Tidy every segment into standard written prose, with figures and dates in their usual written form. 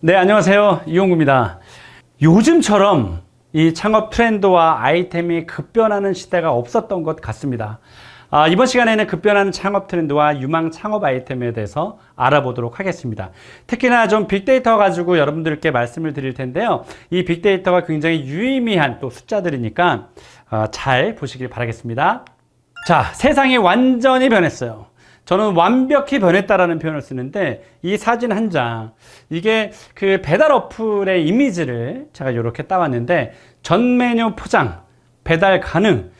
네, 안녕하세요. 이용구입니다. 요즘처럼 이 창업 트렌드와 아이템이 급변하는 시대가 없었던 것 같습니다. 이번 시간에는 급변하는 창업 트렌드와 유망 창업 아이템에 대해서 알아보도록 하겠습니다. 특히나 좀 빅데이터 가지고 여러분들께 말씀을 드릴 텐데요. 이 빅데이터가 굉장히 유의미한 또 숫자들이니까 잘 보시길 바라겠습니다. 자, 세상이 완전히 변했어요. 저는 완벽히 변했다라는 표현을 쓰는데, 이 사진 한 장, 이게 그 배달 어플의 이미지를 제가 이렇게 따왔는데, 전 메뉴 포장, 배달 가능.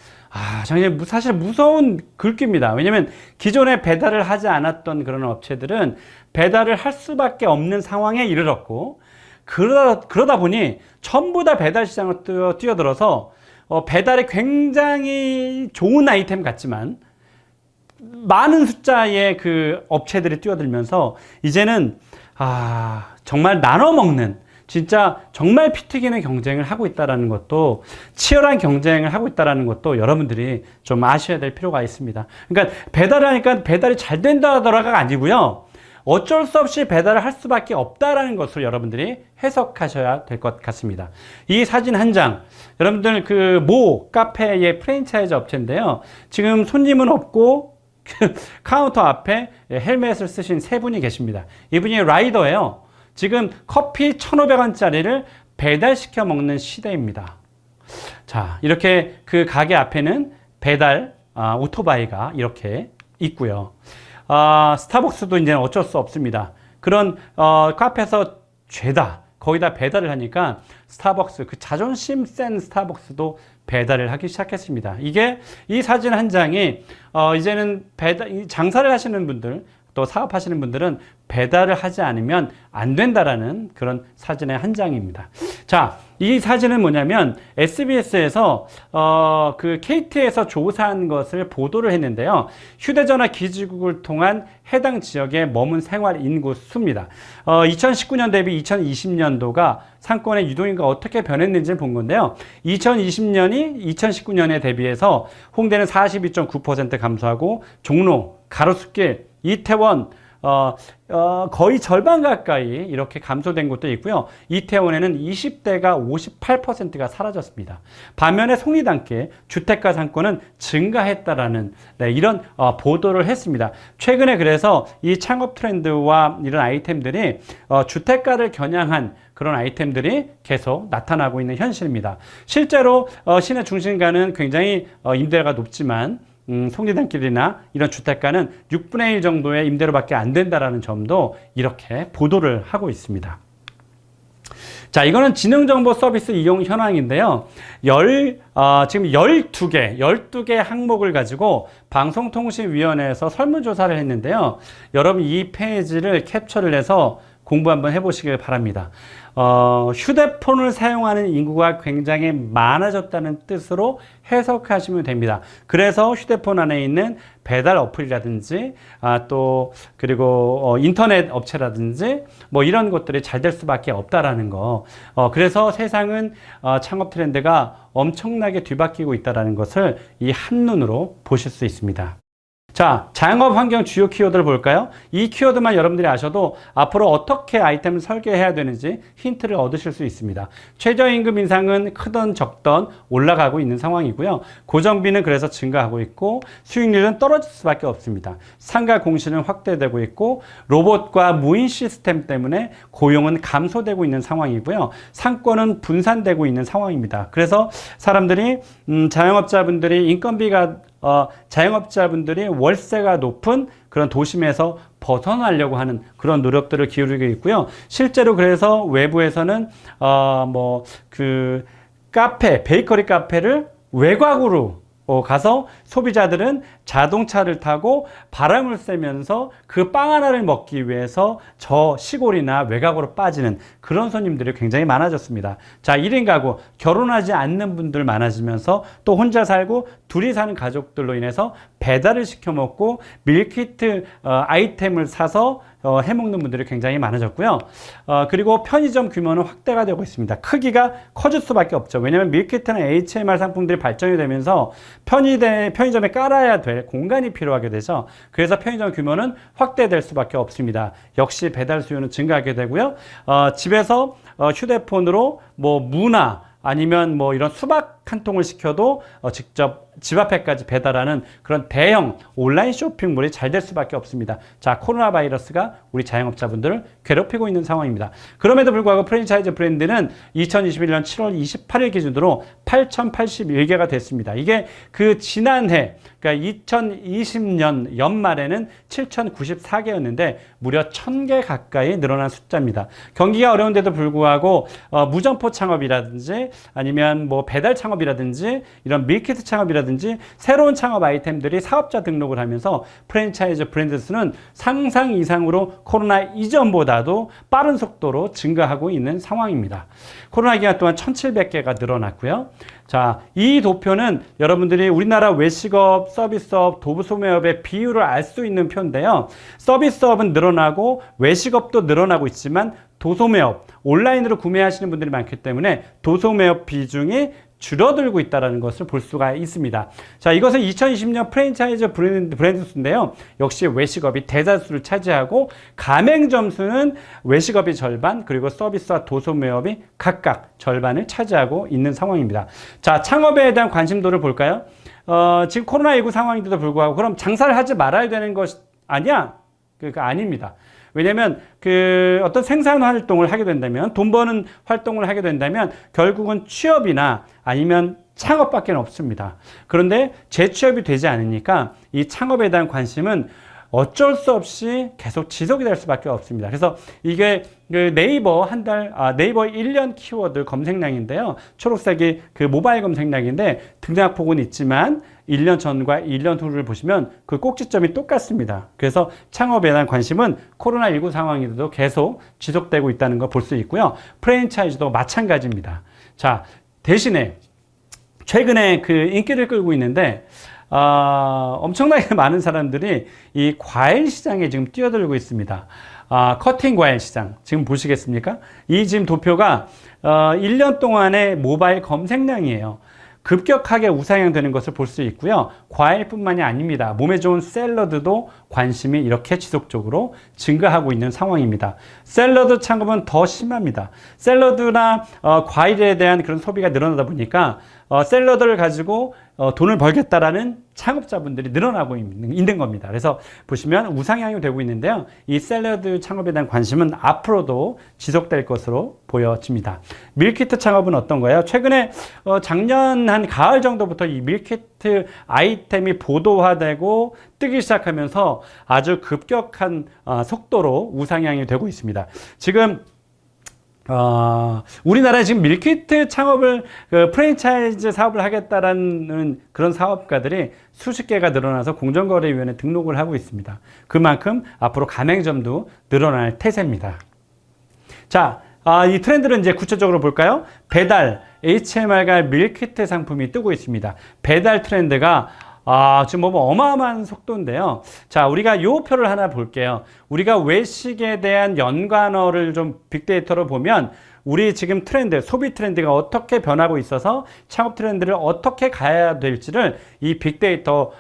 사실 무서운 글귀입니다. 왜냐면 기존에 배달을 하지 않았던 그런 업체들은 배달을 할 수밖에 없는 상황에 이르렀고, 그러다 보니 전부 다 배달 시장을 뛰어들어서 배달이 굉장히 좋은 아이템 같지만 많은 숫자의 그 업체들이 뛰어들면서 이제는 정말 나눠 먹는, 진짜 정말 피 튀기는 경쟁을 하고 있다는 것도, 치열한 경쟁을 하고 있다는 것도 여러분들이 좀 아셔야 될 필요가 있습니다. 그러니까 배달을 하니까 배달이 잘 된다더라가 아니고요, 어쩔 수 없이 배달을 할 수밖에 없다라는 것을 여러분들이 해석하셔야 될 것 같습니다. 이 사진 한 장, 여러분들 그 모 카페의 프랜차이즈 업체인데요, 지금 손님은 없고 카운터 앞에 헬멧을 쓰신 세 분이 계십니다. 이분이 라이더예요. 지금 커피 1,500원짜리를 배달시켜 먹는 시대입니다. 자, 이렇게 그 가게 앞에는 배달 오토바이가 이렇게 있고요. 스타벅스도 이제는 어쩔 수 없습니다. 그런 카페에서 죄다 거기다 배달을 하니까 스타벅스, 그 자존심 센 스타벅스도 배달을 하기 시작했습니다. 이 사진 한 장이 이제는 장사를 하시는 분들, 또 사업하시는 분들은 배달을 하지 않으면 안 된다라는 그런 사진의 한 장입니다. 자, 이 사진은 뭐냐면 SBS에서 그 KT에서 조사한 것을 보도를 했는데요. 휴대전화 기지국을 통한 해당 지역에 머문 생활 인구 수입니다. 2019년 대비 2020년도가 상권의 유동인구가 어떻게 변했는지를 본 건데요. 2020년이 2019년에 대비해서 홍대는 42.9% 감소하고 종로, 가로수길, 이태원 거의 절반 가까이 이렇게 감소된 곳도 있고요. 이태원에는 20대가 58%가 사라졌습니다. 반면에 속리단길 주택가 상권은 증가했다라는 이런 보도를 했습니다. 최근에 그래서 이 창업 트렌드와 이런 아이템들이 주택가를 겨냥한 그런 아이템들이 계속 나타나고 있는 현실입니다. 실제로 시내 중심가는 굉장히 임대료가 높지만 속리단길이나 이런 주택가는 6분의 1 정도의 임대료밖에 안 된다라는 점도 이렇게 보도를 하고 있습니다. 자, 이거는 지능정보 서비스 이용 현황인데요. 지금 12개 항목을 가지고 방송통신위원회에서 설문조사를 했는데요. 여러분 이 페이지를 캡처를 해서 공부 한번 해보시길 바랍니다. 휴대폰을 사용하는 인구가 굉장히 많아졌다는 뜻으로 해석하시면 됩니다. 그래서 휴대폰 안에 있는 배달 어플이라든지 그리고 인터넷 업체라든지 이런 것들이 잘 될 수밖에 없다라는 거. 그래서 세상은 창업 트렌드가 엄청나게 뒤바뀌고 있다는 것을 이 한눈으로 보실 수 있습니다. 자, 창업 환경 주요 키워드를 볼까요? 이 키워드만 여러분들이 아셔도 앞으로 어떻게 아이템을 설계해야 되는지 힌트를 얻으실 수 있습니다. 최저임금 인상은 크던 적던 올라가고 있는 상황이고요. 고정비는 그래서 증가하고 있고 수익률은 떨어질 수밖에 없습니다. 상가 공시는 확대되고 있고 로봇과 무인 시스템 때문에 고용은 감소되고 있는 상황이고요. 상권은 분산되고 있는 상황입니다. 그래서 사람들이 자영업자분들이 월세가 높은 그런 도심에서 벗어나려고 하는 그런 노력들을 기울이고 있고요. 실제로 그래서 외부에서는 베이커리 카페를 외곽으로 가서 소비자들은 자동차를 타고 바람을 쐬면서 그 빵 하나를 먹기 위해서 저 시골이나 외곽으로 빠지는 그런 손님들이 굉장히 많아졌습니다. 자, 1인 가구, 결혼하지 않는 분들 많아지면서 또 혼자 살고 둘이 사는 가족들로 인해서 배달을 시켜 먹고 밀키트 아이템을 사서 해먹는 분들이 굉장히 많아졌고요. 그리고 편의점 규모는 확대가 되고 있습니다. 크기가 커질 수밖에 없죠. 왜냐하면 밀키트나 HMR 상품들이 발전이 되면서 편의점에 깔아야 될 공간이 필요하게 되죠. 그래서 편의점 규모는 확대될 수밖에 없습니다. 역시 배달 수요는 증가하게 되고요. 집에서 휴대폰으로 뭐 무나 아니면 뭐 이런 수박 한 통을 시켜도 직접 집 앞에까지 배달하는 그런 대형 온라인 쇼핑몰이 잘 될 수밖에 없습니다. 자, 코로나 바이러스가 우리 자영업자분들을 괴롭히고 있는 상황입니다. 그럼에도 불구하고 프랜차이즈 브랜드는 2021년 7월 28일 기준으로 8,081개가 됐습니다. 이게 그 지난해, 그러니까 2020년 연말에는 7,094개였는데 무려 1,000개 가까이 늘어난 숫자입니다. 경기가 어려운데도 불구하고 무점포 창업이라든지 아니면 뭐 배달 창업이라든지 이런 밀키트 창업이라든지 새로운 창업 아이템들이 사업자 등록을 하면서 프랜차이즈 브랜드 수는 상상 이상으로 코로나 이전보다도 빠른 속도로 증가하고 있는 상황입니다. 코로나 기간 동안 1,700개가 늘어났고요. 자, 이 도표는 여러분들이 우리나라 외식업, 서비스업, 도소매업의 비율을 알 수 있는 표인데요. 서비스업은 늘어나고 외식업도 늘어나고 있지만 도소매업, 온라인으로 구매하시는 분들이 많기 때문에 도소매업 비중이 줄어들고 있다는 것을 볼 수가 있습니다. 자, 이것은 2020년 프랜차이즈 브랜드 수인데요. 역시 외식업이 대다수를 차지하고 가맹점 수는 외식업이 절반, 그리고 서비스와 도소매업이 각각 절반을 차지하고 있는 상황입니다. 자, 창업에 대한 관심도를 볼까요? 지금 코로나19 상황인데도 불구하고 그럼 장사를 하지 말아야 되는 것 아니야? 그러니까 아닙니다. 왜냐하면 어떤 생산 활동을 하게 된다면, 돈 버는 활동을 하게 된다면 결국은 취업이나 아니면 창업밖에 없습니다. 그런데 재취업이 되지 않으니까 이 창업에 대한 관심은 어쩔 수 없이 계속 지속이 될 수밖에 없습니다. 그래서 이게 네이버 네이버 1년 키워드 검색량인데요. 초록색이 그 모바일 검색량인데 등락폭은 있지만 1년 전과 1년 후를 보시면 그 꼭지점이 똑같습니다. 그래서 창업에 대한 관심은 코로나19 상황에도 계속 지속되고 있다는 걸 볼 수 있고요. 프랜차이즈도 마찬가지입니다. 자, 대신에 최근에 그 인기를 끌고 있는데 엄청나게 많은 사람들이 이 과일 시장에 지금 뛰어들고 있습니다. 커팅 과일 시장. 지금 보시겠습니까? 이 지금 도표가 1년 동안의 모바일 검색량이에요. 급격하게 우상향되는 것을 볼 수 있고요. 과일뿐만이 아닙니다. 몸에 좋은 샐러드도 관심이 이렇게 지속적으로 증가하고 있는 상황입니다. 샐러드 창업은 더 심합니다. 샐러드나 과일에 대한 그런 소비가 늘어나다 보니까 샐러드를 가지고 돈을 벌겠다라는 창업자분들이 늘어나고 있는 겁니다. 그래서 보시면 우상향이 되고 있는데요. 이 샐러드 창업에 대한 관심은 앞으로도 지속될 것으로 보여집니다. 밀키트 창업은 어떤가요? 최근에 작년 한 가을 정도부터 이 밀키트 아이템이 보도화되고 뜨기 시작하면서 아주 급격한 속도로 우상향이 되고 있습니다. 지금 우리나라에 지금 밀키트 창업을 프랜차이즈 사업을 하겠다라는 그런 사업가들이 수십 개가 늘어나서 공정거래위원회에 등록을 하고 있습니다. 그만큼 앞으로 가맹점도 늘어날 태세입니다. 자, 이 트렌드를 이제 구체적으로 볼까요? 배달, HMR과 밀키트 상품이 뜨고 있습니다. 배달 트렌드가 지금 뭐 어마어마한 속도인데요. 자, 우리가 요 표를 하나 볼게요. 우리가 외식에 대한 연관어를 좀 빅데이터로 보면 우리 지금 트렌드, 소비 트렌드가 어떻게 변하고 있어서 창업 트렌드를 어떻게 가야 될지를 이 빅데이터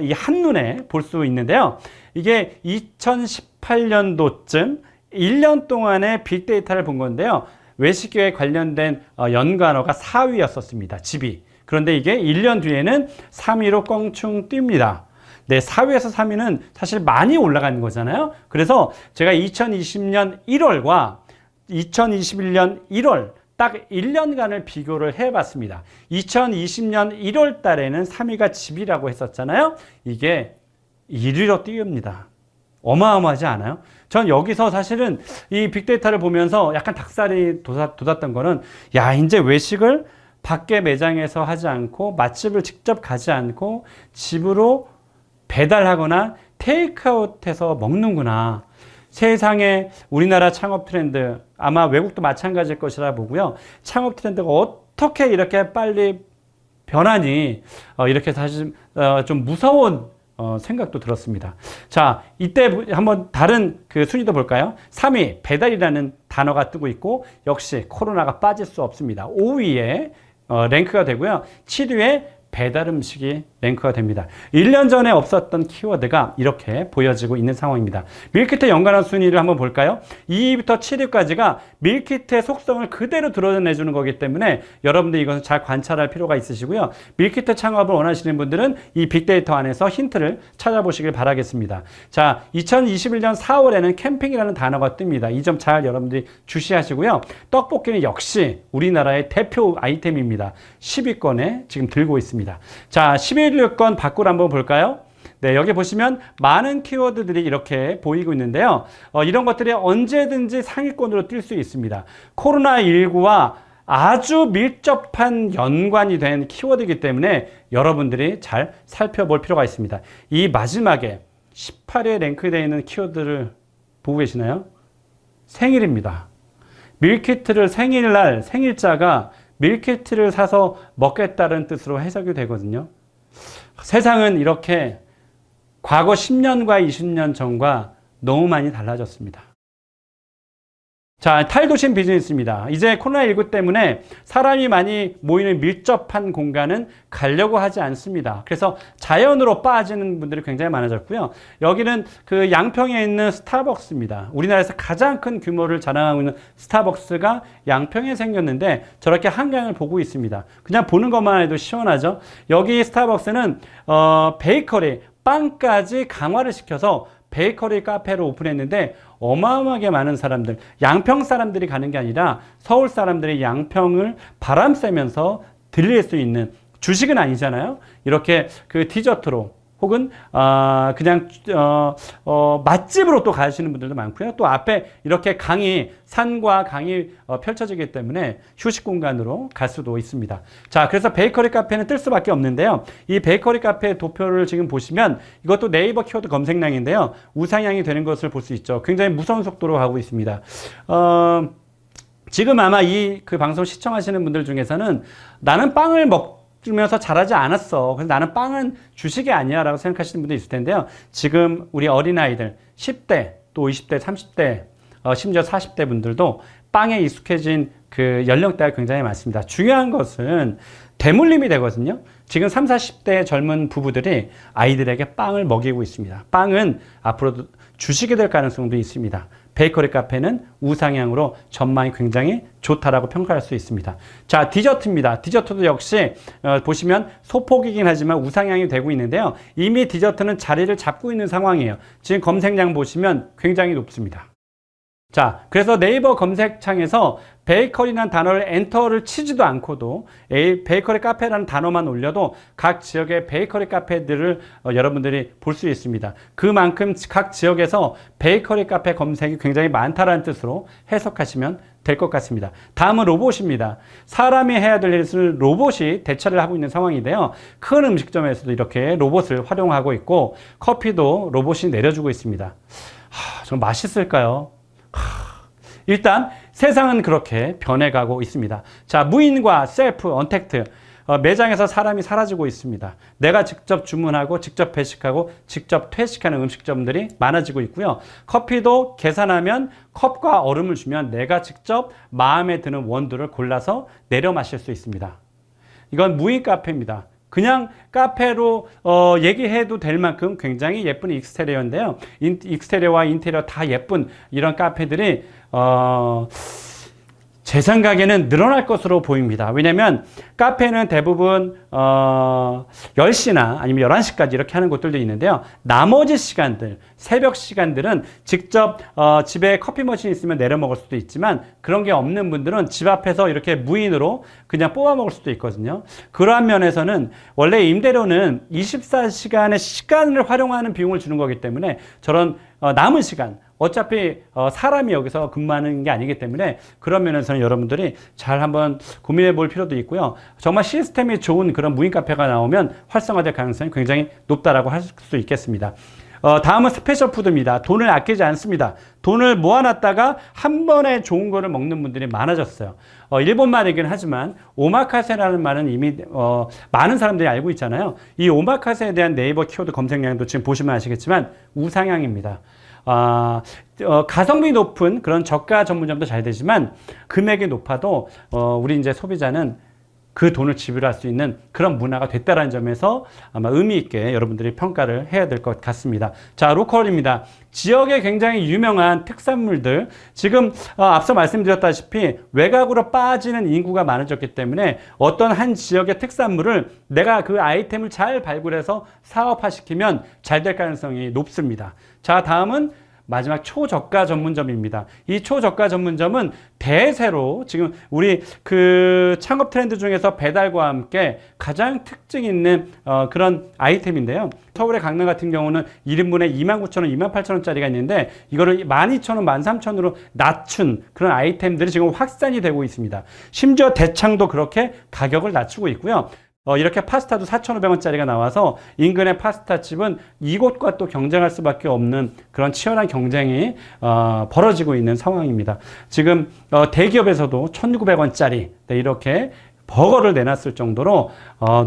이 한눈에 볼 수 있는데요. 이게 2018년도쯤 1년 동안의 빅데이터를 본 건데요. 외식에 관련된 연관어가 4위였었습니다. 집이. 그런데 이게 1년 뒤에는 3위로 껑충 뜁니다. 네, 4위에서 3위는 사실 많이 올라가는 거잖아요. 그래서 제가 2020년 1월과 2021년 1월 딱 1년간을 비교를 해봤습니다. 2020년 1월 달에는 3위가 집이라고 했었잖아요. 이게 1위로 띄웁니다. 어마어마하지 않아요? 전 여기서 사실은 이 빅데이터를 보면서 약간 닭살이 돋았던 거는 야, 이제 외식을 밖에 매장에서 하지 않고 맛집을 직접 가지 않고 집으로 배달하거나 테이크아웃해서 먹는구나. 세상에 우리나라 창업 트렌드, 아마 외국도 마찬가지일 것이라 보고요. 창업 트렌드가 어떻게 이렇게 빨리 변하니 이렇게 사실 좀 무서운 생각도 들었습니다. 자, 이때 한번 다른 그 순위도 볼까요? 3위 배달이라는 단어가 뜨고 있고 역시 코로나가 빠질 수 없습니다. 5위에 랭크가 되고요. 7위에 배달 음식이 랭크가 됩니다. 1년 전에 없었던 키워드가 이렇게 보여지고 있는 상황입니다. 밀키트 연관한 순위를 한번 볼까요? 2위부터 7위까지가 밀키트의 속성을 그대로 드러내주는 거기 때문에 여러분들 이것을 잘 관찰할 필요가 있으시고요. 밀키트 창업을 원하시는 분들은 이 빅데이터 안에서 힌트를 찾아보시길 바라겠습니다. 자, 2021년 4월에는 캠핑이라는 단어가 뜹니다. 이 점 잘 여러분들이 주시하시고요. 떡볶이는 역시 우리나라의 대표 아이템입니다. 10위권에 지금 들고 있습니다. 자, 11위권 밖으로 한번 볼까요? 네, 여기 보시면 많은 키워드들이 이렇게 보이고 있는데요. 이런 것들이 언제든지 상위권으로 뛸 수 있습니다. 코로나19와 아주 밀접한 연관이 된 키워드이기 때문에 여러분들이 잘 살펴볼 필요가 있습니다. 이 마지막에 18위에 랭크되어 있는 키워드를 보고 계시나요? 생일입니다. 밀키트를 생일날, 생일자가 밀키트를 사서 먹겠다는 뜻으로 해석이 되거든요. 세상은 이렇게 과거 10년과 20년 전과 너무 많이 달라졌습니다. 자, 탈도심 비즈니스입니다. 이제 코로나19 때문에 사람이 많이 모이는 밀접한 공간은 가려고 하지 않습니다. 그래서 자연으로 빠지는 분들이 굉장히 많아졌고요. 여기는 그 양평에 있는 스타벅스입니다. 우리나라에서 가장 큰 규모를 자랑하고 있는 스타벅스가 양평에 생겼는데 저렇게 한강을 보고 있습니다. 그냥 보는 것만 해도 시원하죠. 여기 스타벅스는 베이커리, 빵까지 강화를 시켜서 베이커리 카페를 오픈했는데 어마어마하게 많은 사람들, 양평 사람들이 가는 게 아니라 서울 사람들이 양평을 바람 쐬면서 들릴 수 있는, 주식은 아니잖아요. 이렇게 그 디저트로 혹은 그냥 맛집으로 또 가시는 분들도 많고요. 또 앞에 이렇게 강이, 산과 강이 펼쳐지기 때문에 휴식 공간으로 갈 수도 있습니다. 자, 그래서 베이커리 카페는 뜰 수밖에 없는데요. 이 베이커리 카페 도표를 지금 보시면 이것도 네이버 키워드 검색량인데요. 우상향이 되는 것을 볼 수 있죠. 굉장히 무서운 속도로 가고 있습니다. 지금 아마 이 그 방송 시청하시는 분들 중에서는 나는 빵을 먹으면서 자라지 않았어. 그래서 나는 빵은 주식이 아니야 라고 생각하시는 분도 있을 텐데요. 지금 우리 어린아이들 10대 또 20대 30대 심지어 40대 분들도 빵에 익숙해진 그 연령대가 굉장히 많습니다. 중요한 것은 대물림이 되거든요. 지금 30, 40대 젊은 부부들이 아이들에게 빵을 먹이고 있습니다. 빵은 앞으로도 주식이 될 가능성도 있습니다. 베이커리 카페는 우상향으로 전망이 굉장히 좋다라고 평가할 수 있습니다. 자, 디저트입니다. 디저트도 역시 보시면 소폭이긴 하지만 우상향이 되고 있는데요. 이미 디저트는 자리를 잡고 있는 상황이에요. 지금 검색량 보시면 굉장히 높습니다. 자, 그래서 네이버 검색창에서 베이커리라는 단어를 엔터를 치지도 않고도 베이커리 카페라는 단어만 올려도 각 지역의 베이커리 카페들을 여러분들이 볼 수 있습니다. 그만큼 각 지역에서 베이커리 카페 검색이 굉장히 많다는 뜻으로 해석하시면 될 것 같습니다. 다음은 로봇입니다. 사람이 해야 될 일을 로봇이 대처를 하고 있는 상황인데요. 큰 음식점에서도 이렇게 로봇을 활용하고 있고 커피도 로봇이 내려주고 있습니다. 좀 맛있을까요? 일단 세상은 그렇게 변해가고 있습니다. 자, 무인과 셀프, 언택트, 매장에서 사람이 사라지고 있습니다. 내가 직접 주문하고 직접 배식하고 직접 퇴식하는 음식점들이 많아지고 있고요. 커피도 계산하면 컵과 얼음을 주면 내가 직접 마음에 드는 원두를 골라서 내려 마실 수 있습니다. 이건 무인 카페입니다. 그냥 카페로 얘기해도 될 만큼 굉장히 예쁜 익스테리어인데요. 익스테리어와 인테리어 다 예쁜 이런 카페들이 제 생각에는 늘어날 것으로 보입니다. 왜냐하면 카페는 대부분 10시나 아니면 11시까지 이렇게 하는 곳들도 있는데요. 나머지 시간들, 새벽 시간들은 직접 집에 커피 머신이 있으면 내려 먹을 수도 있지만 그런 게 없는 분들은 집 앞에서 이렇게 무인으로 그냥 뽑아 먹을 수도 있거든요. 그러한 면에서는 원래 임대료는 24시간의 시간을 활용하는 비용을 주는 거기 때문에 저런 남은 시간, 어차피 사람이 여기서 근무하는 게 아니기 때문에 그런 면에서는 여러분들이 잘 한번 고민해 볼 필요도 있고요. 정말 시스템이 좋은 그런 무인 카페가 나오면 활성화될 가능성이 굉장히 높다라고 할 수 있겠습니다. 다음은 스페셜 푸드입니다. 돈을 아끼지 않습니다. 돈을 모아놨다가 한 번에 좋은 거를 먹는 분들이 많아졌어요. 일본 말이긴 하지만 오마카세라는 말은 이미 많은 사람들이 알고 있잖아요. 이 오마카세에 대한 네이버 키워드 검색량도 지금 보시면 아시겠지만 우상향입니다. 가성비 높은 그런 저가 전문점도 잘 되지만 금액이 높아도 우리 이제 소비자는 그 돈을 지불할 수 있는 그런 문화가 됐다는 점에서 아마 의미 있게 여러분들이 평가를 해야 될 것 같습니다. 자, 로컬입니다. 지역에 굉장히 유명한 특산물들, 지금 앞서 말씀드렸다시피 외곽으로 빠지는 인구가 많아졌기 때문에 어떤 한 지역의 특산물을 내가 그 아이템을 잘 발굴해서 사업화시키면 잘 될 가능성이 높습니다. 자, 다음은 마지막 초저가 전문점입니다. 이 초저가 전문점은 대세로 지금 우리 그 창업 트렌드 중에서 배달과 함께 가장 특징 있는 그런 아이템인데요. 서울의 강남 같은 경우는 1인분에 29,000원, 28,000원짜리가 있는데 이거를 12,000원, 13,000원으로 낮춘 그런 아이템들이 지금 확산이 되고 있습니다. 심지어 대창도 그렇게 가격을 낮추고 있고요. 이렇게 파스타도 4,500원짜리가 나와서 인근의 파스타집은 이곳과 또 경쟁할 수밖에 없는 그런 치열한 경쟁이 벌어지고 있는 상황입니다. 지금 대기업에서도 1,900원짜리 이렇게 버거를 내놨을 정도로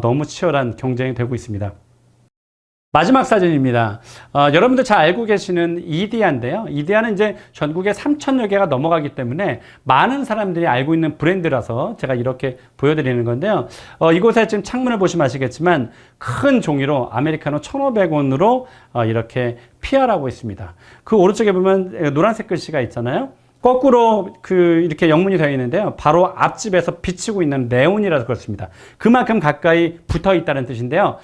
너무 치열한 경쟁이 되고 있습니다. 마지막 사진입니다. 여러분들 잘 알고 계시는 이디야인데요. 이디야는 이제 전국에 3,000여 개가 넘어가기 때문에 많은 사람들이 알고 있는 브랜드라서 제가 이렇게 보여드리는 건데요. 이곳에 지금 창문을 보시면 아시겠지만 큰 종이로 아메리카노 1,500원으로 이렇게 PR하고 있습니다. 그 오른쪽에 보면 노란색 글씨가 있잖아요. 거꾸로 이렇게 영문이 되어 있는데요. 바로 앞집에서 비치고 있는 네온이라서 그렇습니다. 그만큼 가까이 붙어 있다는 뜻인데요.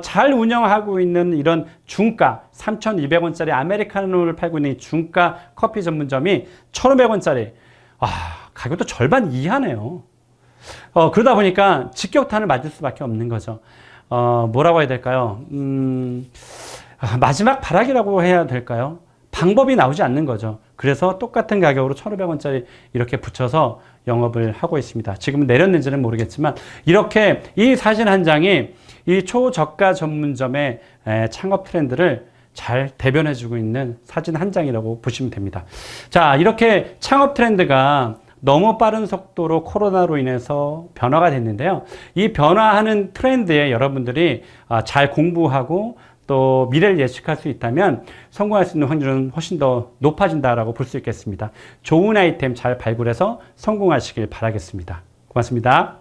잘 운영하고 있는 이런 중가 3,200원짜리 아메리카노를 팔고 있는 이 중가 커피 전문점이 1,500원짜리. 가격도 절반 이하네요. 그러다 보니까 직격탄을 맞을 수밖에 없는 거죠. 뭐라고 해야 될까요? 마지막 발악이라고 해야 될까요? 방법이 나오지 않는 거죠. 그래서 똑같은 가격으로 1,500원짜리 이렇게 붙여서 영업을 하고 있습니다. 지금 내렸는지는 모르겠지만 이렇게 이 사진 한 장이 이 초저가 전문점의 창업 트렌드를 잘 대변해주고 있는 사진 한 장이라고 보시면 됩니다. 자, 이렇게 창업 트렌드가 너무 빠른 속도로 코로나로 인해서 변화가 됐는데요. 이 변화하는 트렌드에 여러분들이 잘 공부하고 또 미래를 예측할 수 있다면 성공할 수 있는 확률은 훨씬 더 높아진다라고 볼 수 있겠습니다. 좋은 아이템 잘 발굴해서 성공하시길 바라겠습니다. 고맙습니다.